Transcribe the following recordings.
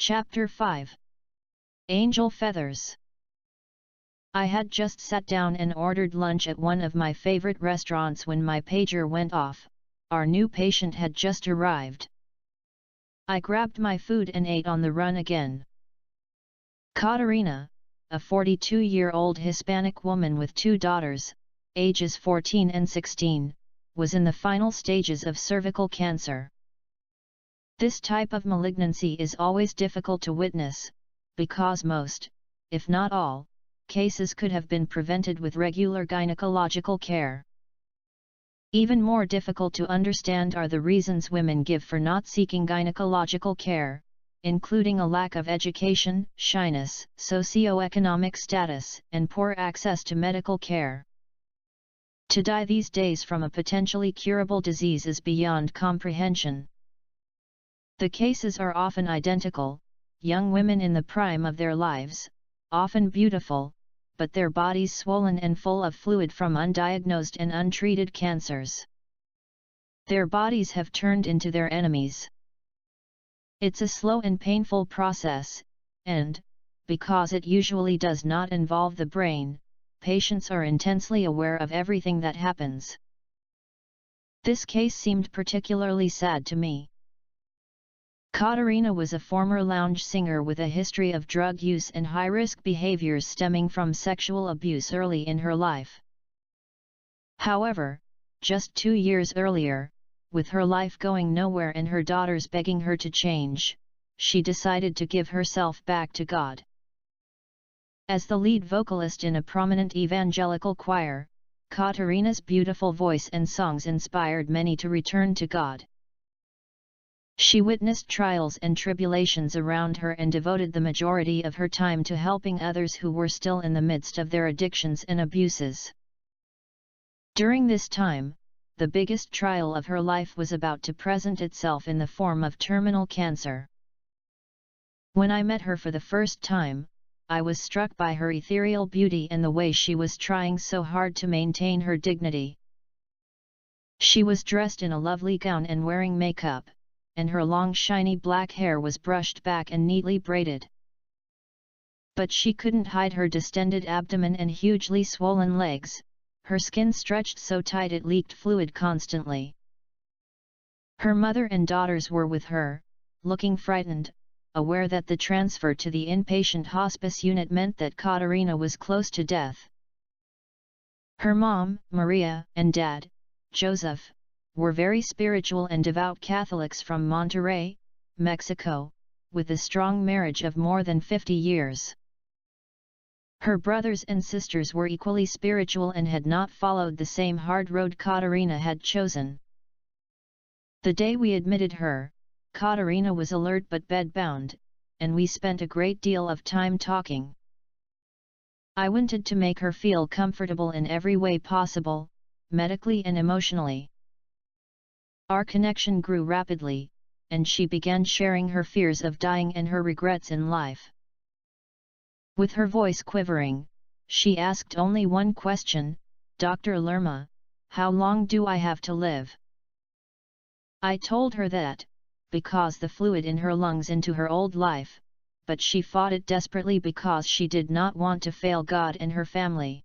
Chapter 5. Angel Feathers. I had just sat down and ordered lunch at one of my favorite restaurants when my pager went off. Our new patient had just arrived. I grabbed my food and ate on the run again. Katerina, a 42-year-old Hispanic woman with two daughters, ages 14 and 16, was in the final stages of cervical cancer. This type of malignancy is always difficult to witness, because most, if not all, cases could have been prevented with regular gynecological care. Even more difficult to understand are the reasons women give for not seeking gynecological care, including a lack of education, shyness, socioeconomic status, and poor access to medical care. To die these days from a potentially curable disease is beyond comprehension. The cases are often identical: young women in the prime of their lives, often beautiful, but their bodies swollen and full of fluid from undiagnosed and untreated cancers. Their bodies have turned into their enemies. It's a slow and painful process, and, because it usually does not involve the brain, patients are intensely aware of everything that happens. This case seemed particularly sad to me. Katerina was a former lounge singer with a history of drug use and high-risk behaviors stemming from sexual abuse early in her life. However, just 2 years earlier, with her life going nowhere and her daughters begging her to change, she decided to give herself back to God. As the lead vocalist in a prominent evangelical choir, Katerina's beautiful voice and songs inspired many to return to God. She witnessed trials and tribulations around her and devoted the majority of her time to helping others who were still in the midst of their addictions and abuses. During this time, the biggest trial of her life was about to present itself in the form of terminal cancer. When I met her for the first time, I was struck by her ethereal beauty and the way she was trying so hard to maintain her dignity. She was dressed in a lovely gown and wearing makeup, and her long shiny black hair was brushed back and neatly braided. But she couldn't hide her distended abdomen and hugely swollen legs, her skin stretched so tight it leaked fluid constantly. Her mother and daughters were with her, looking frightened, aware that the transfer to the inpatient hospice unit meant that Katerina was close to death. Her mom, Maria, and dad, Joseph, were very spiritual and devout Catholics from Monterrey, Mexico, with a strong marriage of more than 50 years. Her brothers and sisters were equally spiritual and had not followed the same hard road Katerina had chosen. The day we admitted her, Katerina was alert but bedbound, and we spent a great deal of time talking. I wanted to make her feel comfortable in every way possible, medically and emotionally. Our connection grew rapidly, and she began sharing her fears of dying and her regrets in life. With her voice quivering, she asked only one question: "Dr. Lerma, how long do I have to live?" I told her that, because the fluid in her lungs into her old life, but she fought it desperately because she did not want to fail God and her family.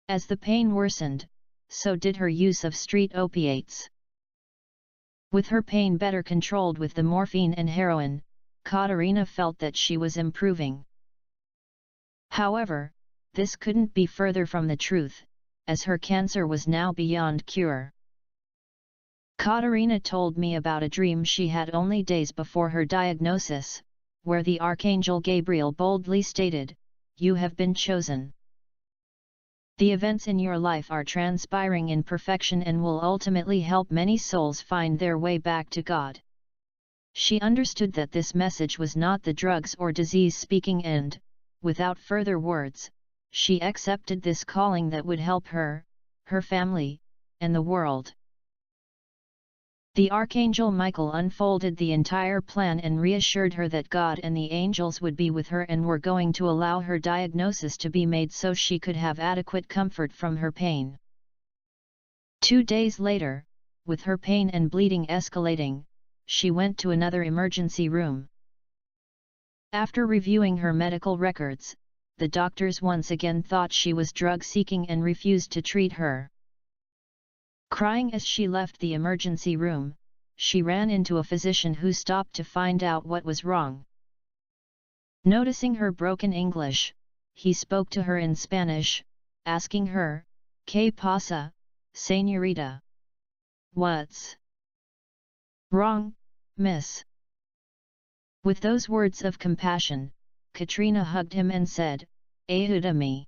As the pain worsened, so did her use of street opiates. With her pain better controlled with the morphine and heroin, Katerina felt that she was improving. However, this couldn't be further from the truth, as her cancer was now beyond cure. Katerina told me about a dream she had only days before her diagnosis, where the Archangel Gabriel boldly stated, "You have been chosen. The events in your life are transpiring in perfection and will ultimately help many souls find their way back to God." She understood that this message was not the drugs or disease speaking, and, without further words, she accepted this calling that would help her, her family, and the world. The Archangel Michael unfolded the entire plan and reassured her that God and the angels would be with her and were going to allow her diagnosis to be made so she could have adequate comfort from her pain. 2 days later, with her pain and bleeding escalating, she went to another emergency room. After reviewing her medical records, the doctors once again thought she was drug-seeking and refused to treat her. Crying as she left the emergency room, she ran into a physician who stopped to find out what was wrong. Noticing her broken English, he spoke to her in Spanish, asking her, "¿Qué pasa, señorita? What's wrong, miss?" With those words of compassion, Katrina hugged him and said, "Ayúdame.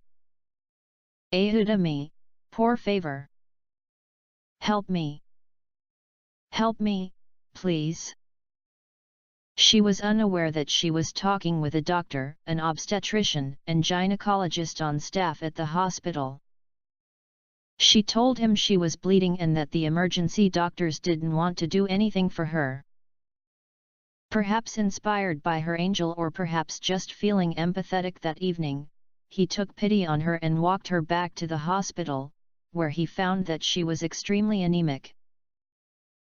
Ayúdame, por favor. Help me. Help me, please." She was unaware that she was talking with a doctor, an obstetrician and gynecologist on staff at the hospital. She told him she was bleeding and that the emergency doctors didn't want to do anything for her. Perhaps inspired by her angel or perhaps just feeling empathetic that evening, he took pity on her and walked her back to the hospital, where he found that she was extremely anemic.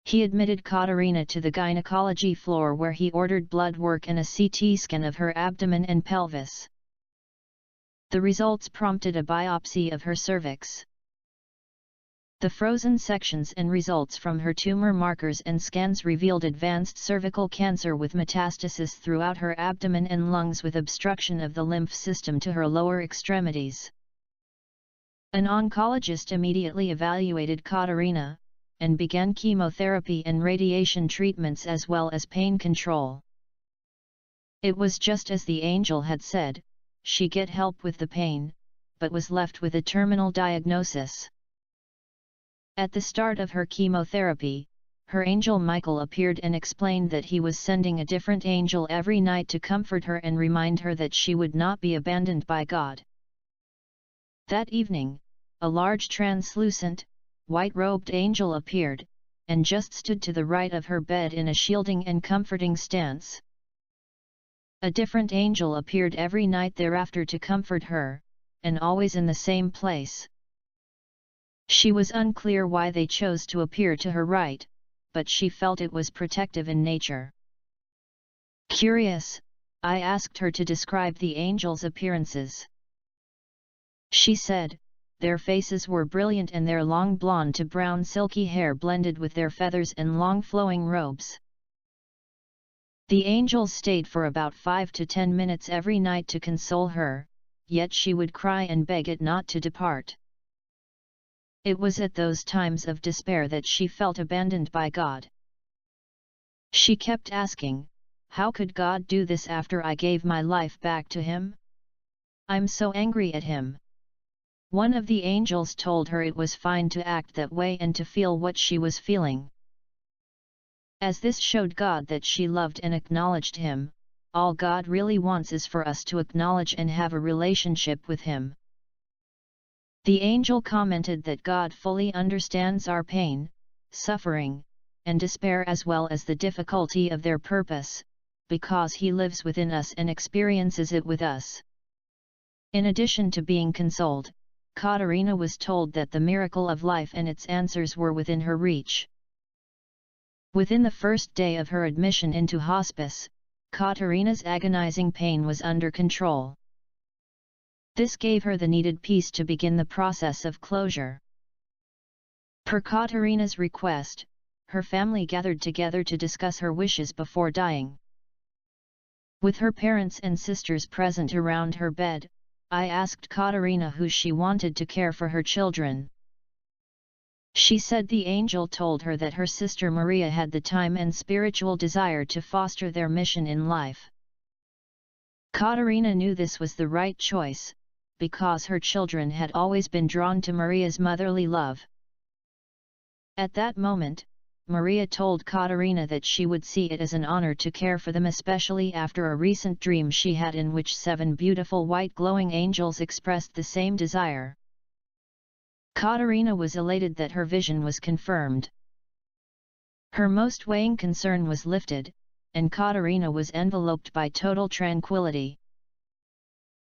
He admitted Katarina to the gynecology floor where he ordered blood work and a CT scan of her abdomen and pelvis. The results prompted a biopsy of her cervix. The frozen sections and results from her tumor markers and scans revealed advanced cervical cancer with metastasis throughout her abdomen and lungs with obstruction of the lymph system to her lower extremities. An oncologist immediately evaluated Katarina, and began chemotherapy and radiation treatments as well as pain control. It was just as the angel had said, she get help with the pain, but was left with a terminal diagnosis. At the start of her chemotherapy, her angel Michael appeared and explained that he was sending a different angel every night to comfort her and remind her that she would not be abandoned by God. That evening, a large translucent, white-robed angel appeared, and just stood to the right of her bed in a shielding and comforting stance. A different angel appeared every night thereafter to comfort her, and always in the same place. She was unclear why they chose to appear to her right, but she felt it was protective in nature. Curious, I asked her to describe the angels' appearances. She said, their faces were brilliant and their long blonde to brown silky hair blended with their feathers and long flowing robes. The angels stayed for about 5 to 10 minutes every night to console her, yet she would cry and beg it not to depart. It was at those times of despair that she felt abandoned by God. She kept asking, how could God do this after I gave my life back to Him? I'm so angry at Him. One of the angels told her it was fine to act that way and to feel what she was feeling. As this showed God that she loved and acknowledged Him, all God really wants is for us to acknowledge and have a relationship with Him. The angel commented that God fully understands our pain, suffering, and despair as well as the difficulty of their purpose, because He lives within us and experiences it with us. In addition to being consoled, Katarina was told that the miracle of life and its answers were within her reach. Within the first day of her admission into hospice, Katarina's agonizing pain was under control. This gave her the needed peace to begin the process of closure. Per Katarina's request, her family gathered together to discuss her wishes before dying. With her parents and sisters present around her bed, I asked Katarina who she wanted to care for her children. She said the angel told her that her sister Maria had the time and spiritual desire to foster their mission in life. Katarina knew this was the right choice, because her children had always been drawn to Maria's motherly love. At that moment, Maria told Katarina that she would see it as an honor to care for them, especially after a recent dream she had in which 7 beautiful white glowing angels expressed the same desire. Katarina was elated that her vision was confirmed. Her most weighing concern was lifted, and Katarina was enveloped by total tranquility.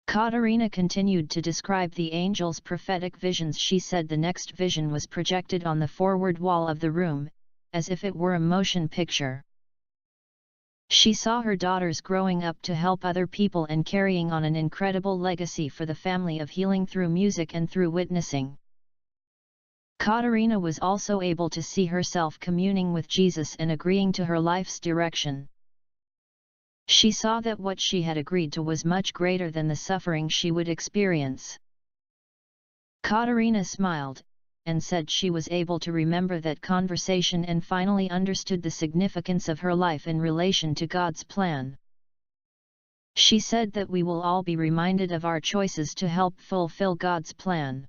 Katarina continued to describe the angels' prophetic visions. She said the next vision was projected on the forward wall of the room, as if it were a motion picture. She saw her daughters growing up to help other people and carrying on an incredible legacy for the family of healing through music and through witnessing. Katerina was also able to see herself communing with Jesus and agreeing to her life's direction. She saw that what she had agreed to was much greater than the suffering she would experience. Katerina smiled, and said she was able to remember that conversation and finally understood the significance of her life in relation to God's plan. She said that we will all be reminded of our choices to help fulfill God's plan.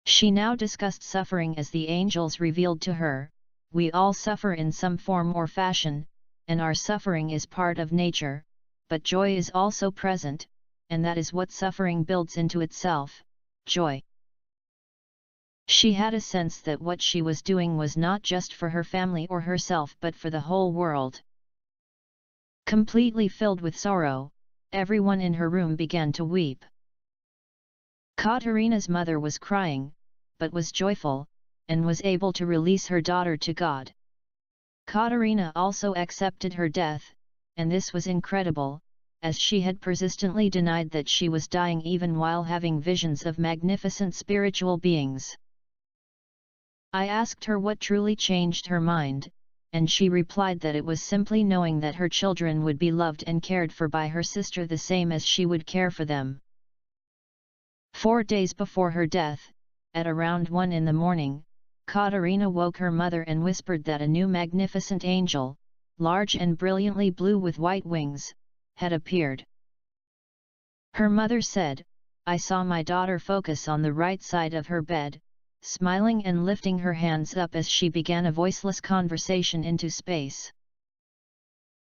She now discussed suffering as the angels revealed to her. We all suffer in some form or fashion, and our suffering is part of nature, but joy is also present, and that is what suffering builds into itself, joy. She had a sense that what she was doing was not just for her family or herself but for the whole world. Completely filled with sorrow, everyone in her room began to weep. Katerina's mother was crying, but was joyful, and was able to release her daughter to God. Katerina also accepted her death, and this was incredible, as she had persistently denied that she was dying even while having visions of magnificent spiritual beings. I asked her what truly changed her mind, and she replied that it was simply knowing that her children would be loved and cared for by her sister the same as she would care for them. 4 days before her death, at around 1 in the morning, Katerina woke her mother and whispered that a new magnificent angel, large and brilliantly blue with white wings, had appeared. Her mother said, "I saw my daughter focus on the right side of her bed, smiling and lifting her hands up as she began a voiceless conversation into space.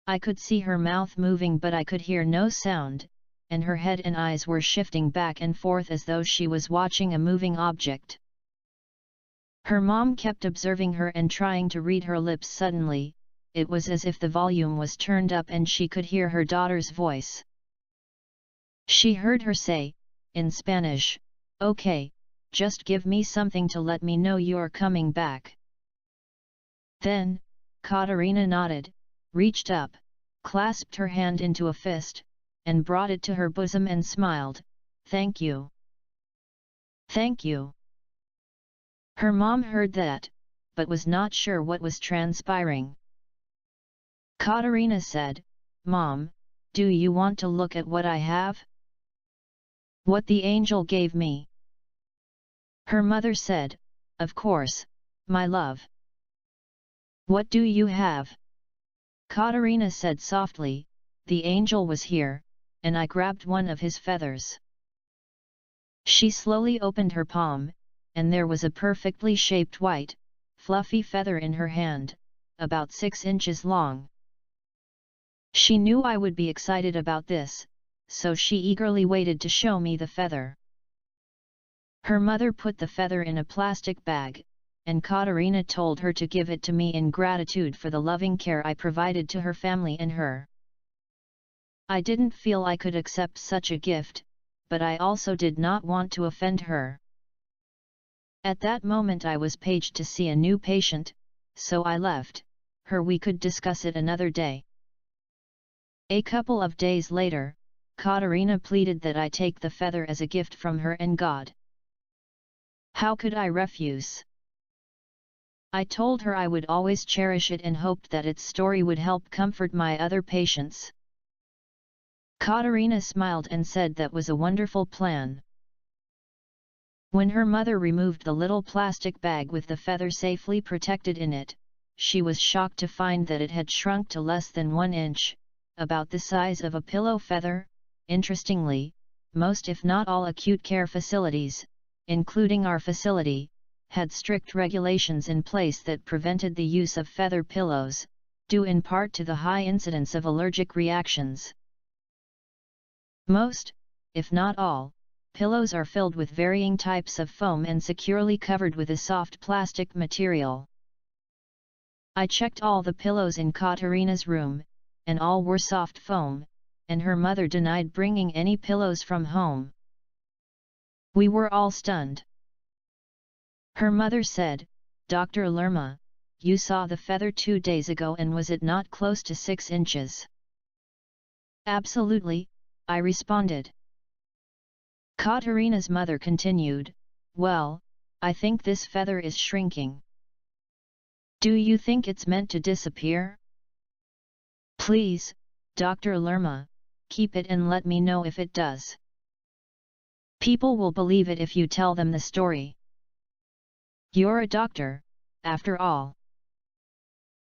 I could see her mouth moving but I could hear no sound, and her head and eyes were shifting back and forth as though she was watching a moving object." Her mom kept observing her and trying to read her lips. Suddenly, it was as if the volume was turned up and she could hear her daughter's voice. She heard her say, in Spanish, "Okay, just give me something to let me know you're coming back." Then, Katerina nodded, reached up, clasped her hand into a fist, and brought it to her bosom and smiled, "Thank you. Thank you." Her mom heard that, but was not sure what was transpiring. Katerina said, "Mom, do you want to look at what I have? What the angel gave me?" Her mother said, "Of course, my love. What do you have?" Katerina said softly, "The angel was here, and I grabbed one of his feathers." She slowly opened her palm, and there was a perfectly shaped white, fluffy feather in her hand, about 6 inches long. She knew I would be excited about this, so she eagerly waited to show me the feather. Her mother put the feather in a plastic bag, and Katerina told her to give it to me in gratitude for the loving care I provided to her family and her. I didn't feel I could accept such a gift, but I also did not want to offend her. At that moment I was paged to see a new patient, so I left her. We could discuss it another day. A couple of days later, Katerina pleaded that I take the feather as a gift from her and God. How could I refuse? I told her I would always cherish it and hoped that its story would help comfort my other patients. Katerina smiled and said that was a wonderful plan. When her mother removed the little plastic bag with the feather safely protected in it, she was shocked to find that it had shrunk to less than 1 inch, about the size of a pillow feather. Interestingly, most if not all acute care facilities, including our facility, had strict regulations in place that prevented the use of feather pillows, due in part to the high incidence of allergic reactions. Most, if not all, pillows are filled with varying types of foam and securely covered with a soft plastic material. I checked all the pillows in Katerina's room, and all were soft foam, and her mother denied bringing any pillows from home. We were all stunned. Her mother said, "Dr. Lerma, you saw the feather 2 days ago, and was it not close to 6 inches? Absolutely, I responded. Katerina's mother continued, well, I think this feather is shrinking. Do you think it's meant to disappear? Please, Dr. Lerma, keep it and let me know if it does. People will believe it if you tell them the story. You're a doctor, after all.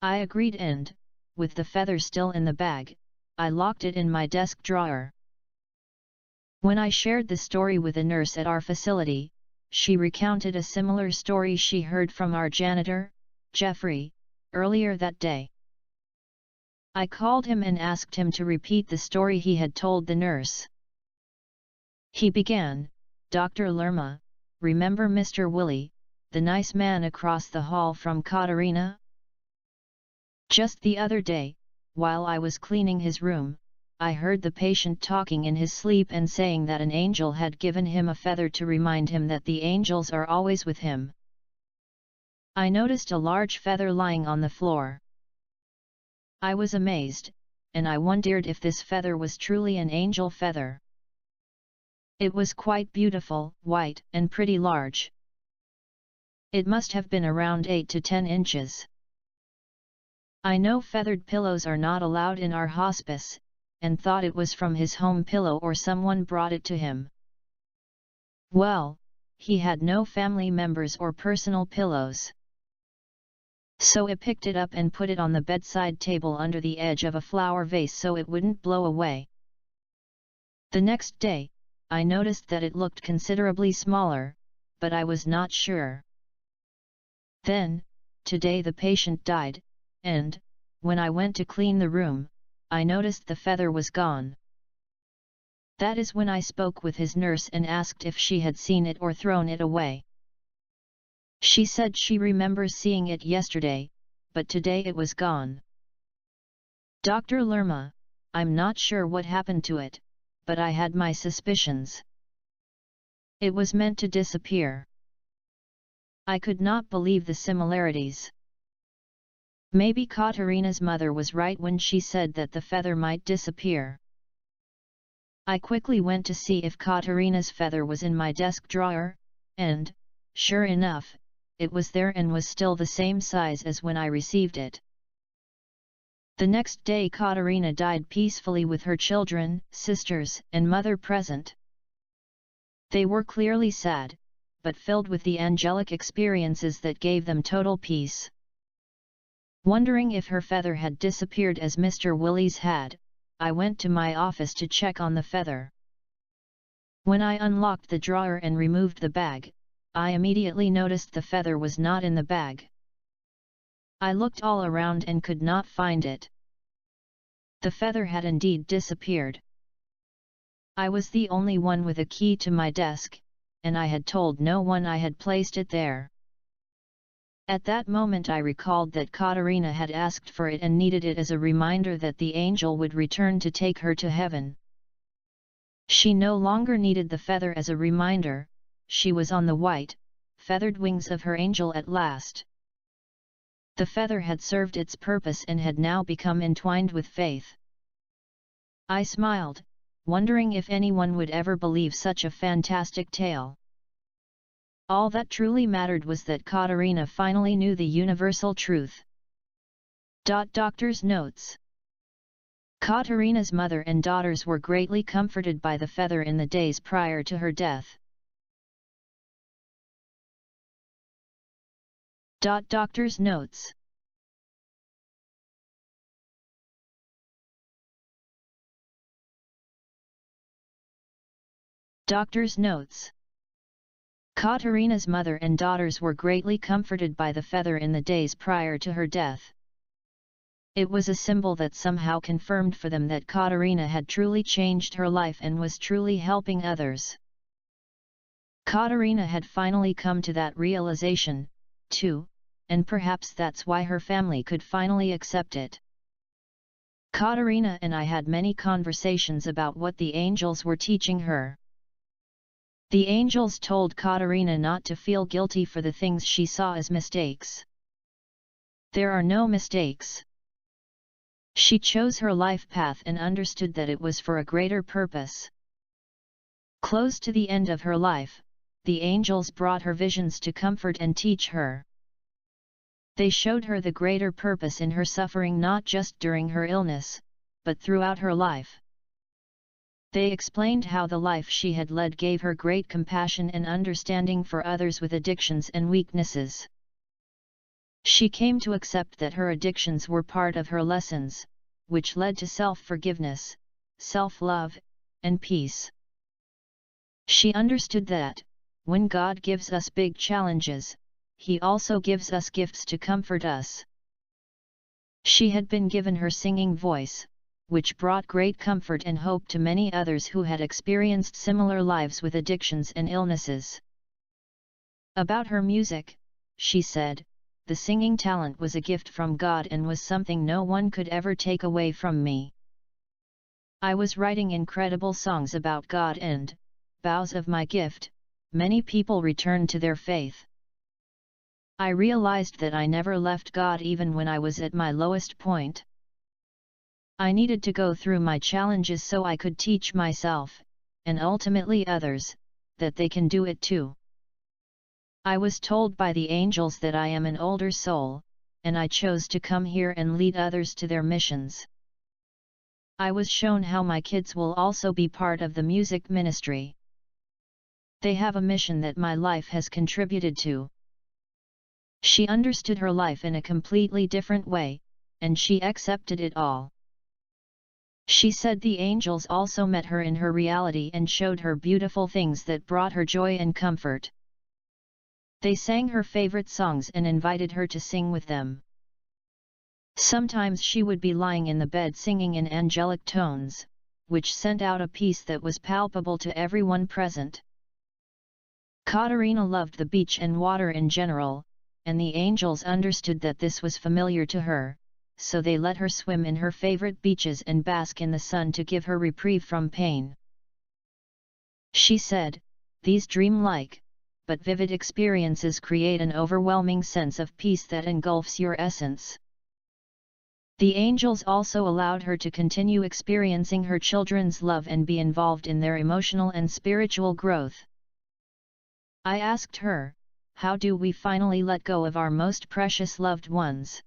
I agreed and, with the feather still in the bag, I locked it in my desk drawer. When I shared the story with a nurse at our facility, she recounted a similar story she heard from our janitor, Jeffrey, earlier that day. I called him and asked him to repeat the story he had told the nurse. He began, Dr. Lerma, remember Mr. Willie, the nice man across the hall from Katerina? Just the other day, while I was cleaning his room, I heard the patient talking in his sleep and saying that an angel had given him a feather to remind him that the angels are always with him. I noticed a large feather lying on the floor. I was amazed, and I wondered if this feather was truly an angel feather. It was quite beautiful, white, and pretty large. It must have been around 8 to 10 inches. I know feathered pillows are not allowed in our hospice, and thought it was from his home pillow or someone brought it to him. Well, he had no family members or personal pillows. So I picked it up and put it on the bedside table under the edge of a flower vase so it wouldn't blow away. The next day, I noticed that it looked considerably smaller, but I was not sure. Then, today the patient died, and, when I went to clean the room, I noticed the feather was gone. That is when I spoke with his nurse and asked if she had seen it or thrown it away. She said she remembers seeing it yesterday, but today it was gone. Dr. Lerma, I'm not sure what happened to it, but I had my suspicions. It was meant to disappear. I could not believe the similarities. Maybe Katerina's mother was right when she said that the feather might disappear. I quickly went to see if Katerina's feather was in my desk drawer, and, sure enough, it was there and was still the same size as when I received it. The next day Katerina died peacefully with her children, sisters, and mother present. They were clearly sad, but filled with the angelic experiences that gave them total peace. Wondering if her feather had disappeared as Mr. Willie's had, I went to my office to check on the feather. When I unlocked the drawer and removed the bag, I immediately noticed the feather was not in the bag. I looked all around and could not find it. The feather had indeed disappeared. I was the only one with a key to my desk, and I had told no one I had placed it there. At that moment I recalled that Katerina had asked for it and needed it as a reminder that the angel would return to take her to heaven. She no longer needed the feather as a reminder, she was on the white, feathered wings of her angel at last. The feather had served its purpose and had now become entwined with faith. I smiled, wondering if anyone would ever believe such a fantastic tale. All that truly mattered was that Katerina finally knew the universal truth. Doctor's notes. Katerina's mother and daughters were greatly comforted by the feather in the days prior to her death. Doctor's notes. Doctor's notes. Katerina's mother and daughters were greatly comforted by the feather in the days prior to her death. It was a symbol that somehow confirmed for them that Katerina had truly changed her life and was truly helping others. Katerina had finally come to that realization, too, and perhaps that's why her family could finally accept it. Katerina and I had many conversations about what the angels were teaching her. The angels told Katerina not to feel guilty for the things she saw as mistakes. There are no mistakes. She chose her life path and understood that it was for a greater purpose. Close to the end of her life, the angels brought her visions to comfort and teach her. They showed her the greater purpose in her suffering, not just during her illness, but throughout her life. They explained how the life she had led gave her great compassion and understanding for others with addictions and weaknesses. She came to accept that her addictions were part of her lessons, which led to self-forgiveness, self-love, and peace. She understood that, when God gives us big challenges, He also gives us gifts to comfort us. She had been given her singing voice, which brought great comfort and hope to many others who had experienced similar lives with addictions and illnesses. About her music, she said, "The singing talent was a gift from God and was something no one could ever take away from me. I was writing incredible songs about God and, because of my gift, many people returned to their faith. I realized that I never left God even when I was at my lowest point. I needed to go through my challenges so I could teach myself, and ultimately others, that they can do it too. I was told by the angels that I am an older soul, and I chose to come here and lead others to their missions. I was shown how my kids will also be part of the music ministry. They have a mission that my life has contributed to." She understood her life in a completely different way, and she accepted it all. She said the angels also met her in her reality and showed her beautiful things that brought her joy and comfort. They sang her favorite songs and invited her to sing with them. Sometimes she would be lying in the bed singing in angelic tones, which sent out a peace that was palpable to everyone present. Katerina loved the beach and water in general, and the angels understood that this was familiar to her, so they let her swim in her favorite beaches and bask in the sun to give her reprieve from pain. She said, "These dream-like, but vivid experiences create an overwhelming sense of peace that engulfs your essence." The angels also allowed her to continue experiencing her children's love and be involved in their emotional and spiritual growth. I asked her, "How do we finally let go of our most precious loved ones?"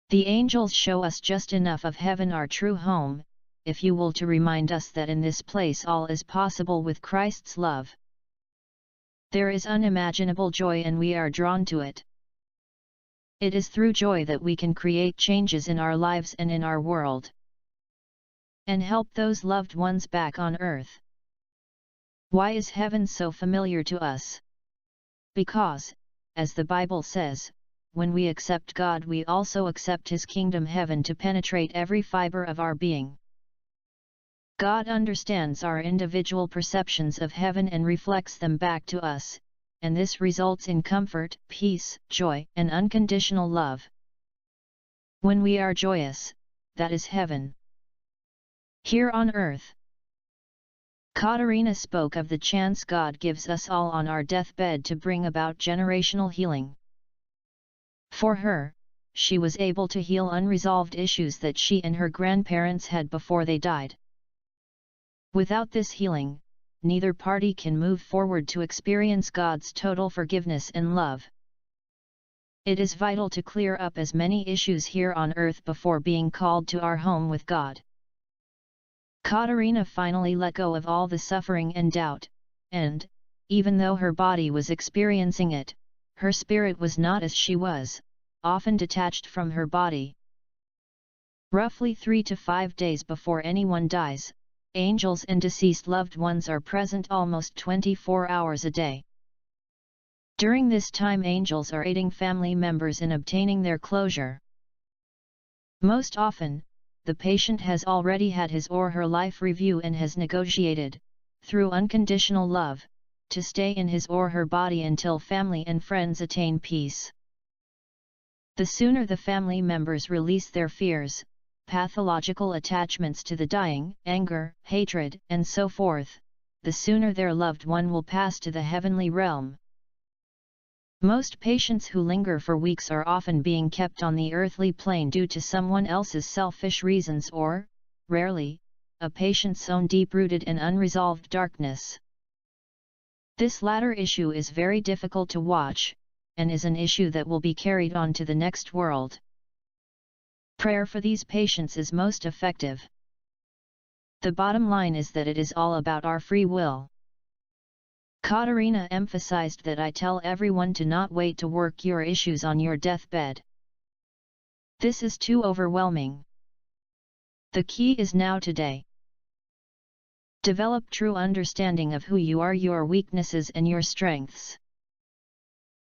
The angels show us just enough of heaven, our true home, if you will, to remind us that in this place all is possible with Christ's love. There is unimaginable joy and we are drawn to it. It is through joy that we can create changes in our lives and in our world, and help those loved ones back on earth. Why is heaven so familiar to us? Because, as the Bible says, when we accept God we also accept His kingdom heaven to penetrate every fiber of our being. God understands our individual perceptions of heaven and reflects them back to us, and this results in comfort, peace, joy, and unconditional love. When we are joyous, that is heaven. Here on earth. Katerina spoke of the chance God gives us all on our deathbed to bring about generational healing. For her, she was able to heal unresolved issues that she and her grandparents had before they died. Without this healing, neither party can move forward to experience God's total forgiveness and love. It is vital to clear up as many issues here on earth before being called to our home with God. Katerina finally let go of all the suffering and doubt, and, even though her body was experiencing it, her spirit was not, as she was, often detached from her body. Roughly 3 to 5 days before anyone dies, angels and deceased loved ones are present almost 24 hours a day. During this time angels are aiding family members in obtaining their closure. Most often, the patient has already had his or her life review and has negotiated, through unconditional love, to stay in his or her body until family and friends attain peace. The sooner the family members release their fears, pathological attachments to the dying, anger, hatred, and so forth, the sooner their loved one will pass to the heavenly realm. Most patients who linger for weeks are often being kept on the earthly plane due to someone else's selfish reasons or, rarely, a patient's own deep-rooted and unresolved darkness. This latter issue is very difficult to watch, and is an issue that will be carried on to the next world. Prayer for these patients is most effective. The bottom line is that it is all about our free will. Katerina emphasized that I tell everyone to not wait to work your issues on your deathbed. This is too overwhelming. The key is now today. Develop true understanding of who you are, your weaknesses and your strengths.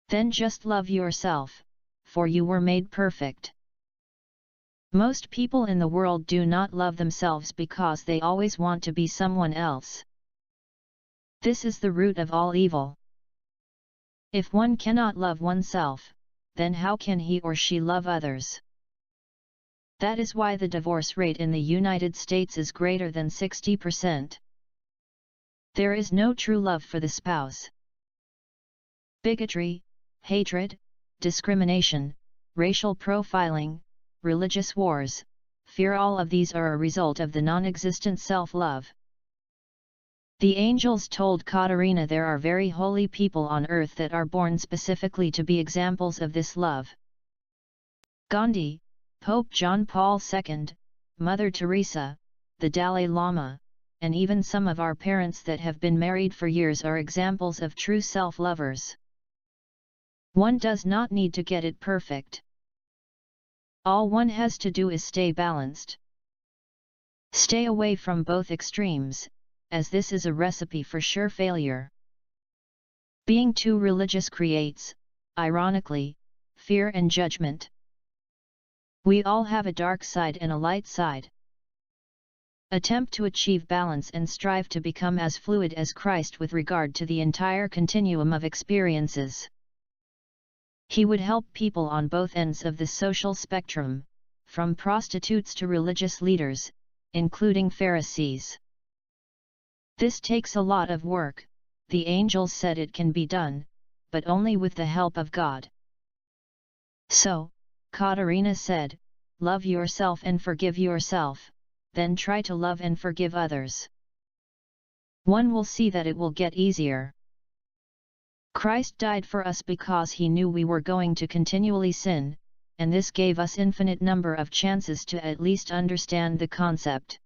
Then just love yourself, for you were made perfect. Most people in the world do not love themselves because they always want to be someone else. This is the root of all evil. If one cannot love oneself, then how can he or she love others? That is why the divorce rate in the United States is greater than 60%. There is no true love for the spouse. Bigotry, hatred, discrimination, racial profiling, religious wars, fear, all of these are a result of the non-existent self-love. The angels told Katerina there are very holy people on earth that are born specifically to be examples of this love. Gandhi, Pope John Paul II, Mother Teresa, the Dalai Lama, and even some of our parents that have been married for years are examples of true self-lovers. One does not need to get it perfect. All one has to do is stay balanced. Stay away from both extremes, as this is a recipe for sure failure. Being too religious creates, ironically, fear and judgment. We all have a dark side and a light side. Attempt to achieve balance and strive to become as fluid as Christ with regard to the entire continuum of experiences. He would help people on both ends of the social spectrum, from prostitutes to religious leaders, including Pharisees. This takes a lot of work. The angels said it can be done, but only with the help of God. So, Katerina said, love yourself and forgive yourself, then try to love and forgive others. One will see that it will get easier. Christ died for us because he knew we were going to continually sin, and this gave us infinite number of chances to at least understand the concept.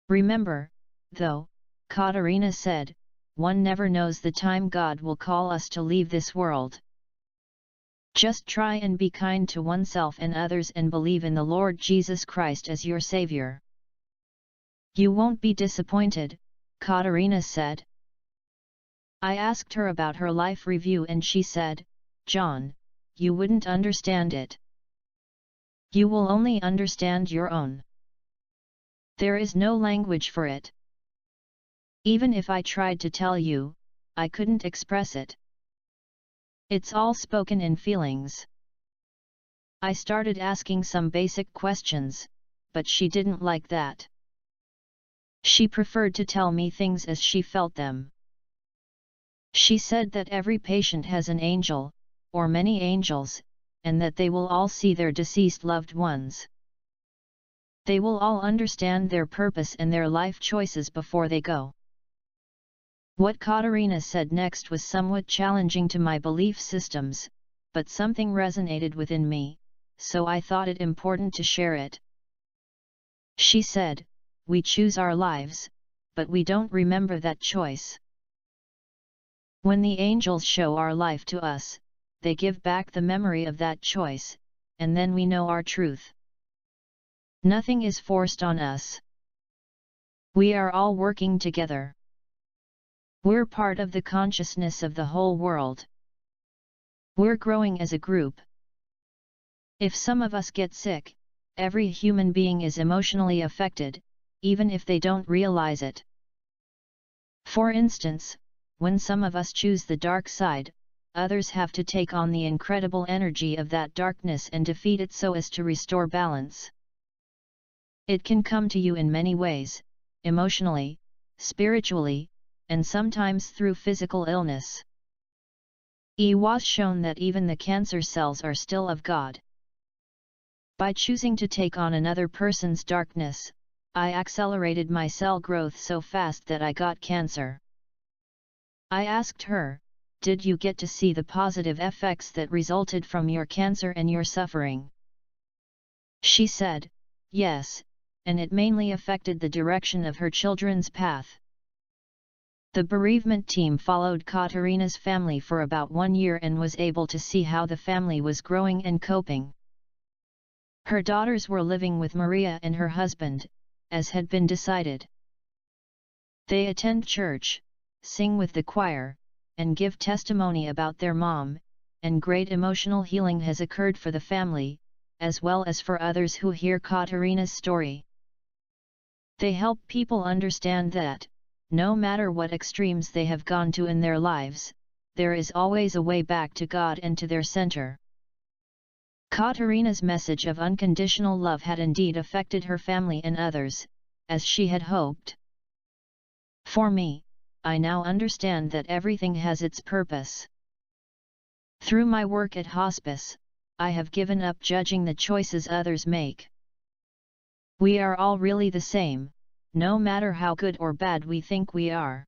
Remember, though, Katerina said, one never knows the time God will call us to leave this world. Just try and be kind to oneself and others and believe in the Lord Jesus Christ as your Savior. You won't be disappointed, Katerina said. I asked her about her life review and she said, John, you wouldn't understand it. You will only understand your own. There is no language for it. Even if I tried to tell you, I couldn't express it. It's all spoken in feelings. I started asking some basic questions, but she didn't like that. She preferred to tell me things as she felt them. She said that every patient has an angel, or many angels, and that they will all see their deceased loved ones. They will all understand their purpose and their life choices before they go. What Katerina said next was somewhat challenging to my belief systems, but something resonated within me, so I thought it important to share it. She said, we choose our lives, but we don't remember that choice. When the angels show our life to us, they give back the memory of that choice, and then we know our truth. Nothing is forced on us. We are all working together. We're part of the consciousness of the whole world. We're growing as a group. If some of us get sick, every human being is emotionally affected, even if they don't realize it. For instance, when some of us choose the dark side, others have to take on the incredible energy of that darkness and defeat it so as to restore balance. It can come to you in many ways, emotionally, spiritually, and sometimes through physical illness. It was shown that even the cancer cells are still of God. By choosing to take on another person's darkness, I accelerated my cell growth so fast that I got cancer. I asked her, "Did you get to see the positive effects that resulted from your cancer and your suffering?" She said, "Yes, and it mainly affected the direction of her children's path." The bereavement team followed Katerina's family for about 1 year and was able to see how the family was growing and coping. Her daughters were living with Maria and her husband, as had been decided. They attend church, sing with the choir, and give testimony about their mom, and great emotional healing has occurred for the family, as well as for others who hear Katerina's story. They help people understand that, no matter what extremes they have gone to in their lives, there is always a way back to God and to their center. Katerina's message of unconditional love had indeed affected her family and others, as she had hoped. For me, I now understand that everything has its purpose. Through my work at hospice, I have given up judging the choices others make. We are all really the same, no matter how good or bad we think we are.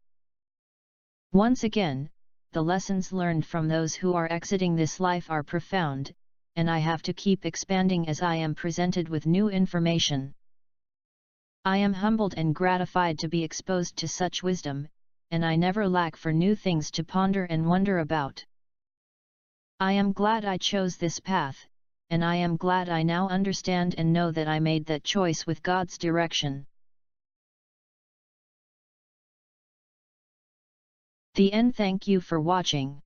Once again, the lessons learned from those who are exiting this life are profound, and I have to keep expanding as I am presented with new information. I am humbled and gratified to be exposed to such wisdom, and I never lack for new things to ponder and wonder about. I am glad I chose this path, and I am glad I now understand and know that I made that choice with God's direction. The end. Thank you for watching.